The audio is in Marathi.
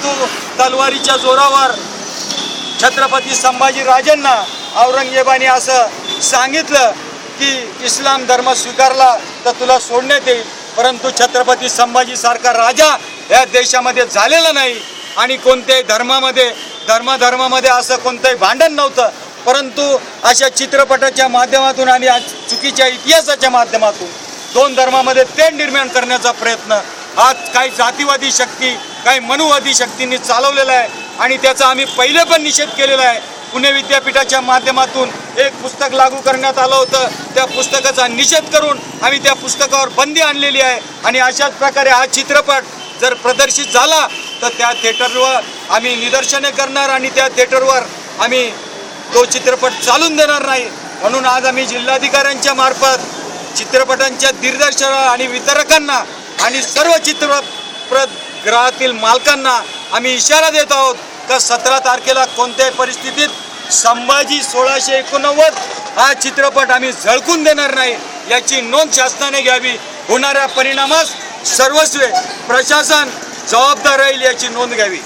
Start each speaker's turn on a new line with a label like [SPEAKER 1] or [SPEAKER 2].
[SPEAKER 1] परंतु तलवारीच्या जोरावर छत्रपती संभाजी राजांना औरंगजेबाने असं सांगितलं की इस्लाम धर्म स्वीकारला तर तुला सोडण्यात येईल, परंतु छत्रपती संभाजी सारखा राजा या देशामध्ये झालेला नाही आणि कोणत्याही धर्मामध्ये असं कोणतंही भांडण नव्हतं, परंतु अशा चित्रपटाच्या माध्यमातून आणि चुकीच्या इतिहासाच्या माध्यमातून दोन धर्मामध्ये तेढ निर्माण करण्याचा प्रयत्न आज काही जातीवादी शक्ती काही मनुवादी शक्तींनी चालवलेला आहे आणि त्याचा आम्ही पहिले पण निषेध केलेला आहे। पुणे विद्यापीठाच्या माध्यमातून एक पुस्तक लागू करण्यात आलं होतं, त्या पुस्तकाचा निषेध करून आम्ही त्या पुस्तकावर बंदी आणलेली आहे आणि अशाच प्रकारे हा चित्रपट जर प्रदर्शित झाला तर त्या थिएटरवर आम्ही निदर्शने करणार आणि त्या थिएटरवर आम्ही तो चित्रपट चालून देणार नाही। म्हणून आज आम्ही जिल्हाधिकाऱ्यांच्या मार्फत चित्रपटांच्या दिग्दर्शक आणि वितरकांना आणि सर्व चित्रपटगृहातील मालकांना आम्ही इशारा देत आहोत का 17 तारखेला कोणत्याही परिस्थितीत संभाजी 1689 हा चित्रपट आम्ही झळकून देणार नाही, याची नोंद शासनाने घ्यावी। होणाऱ्या परिणामास सर्वस्वी प्रशासन जबाबदार राहील याची नोंद घ्यावी।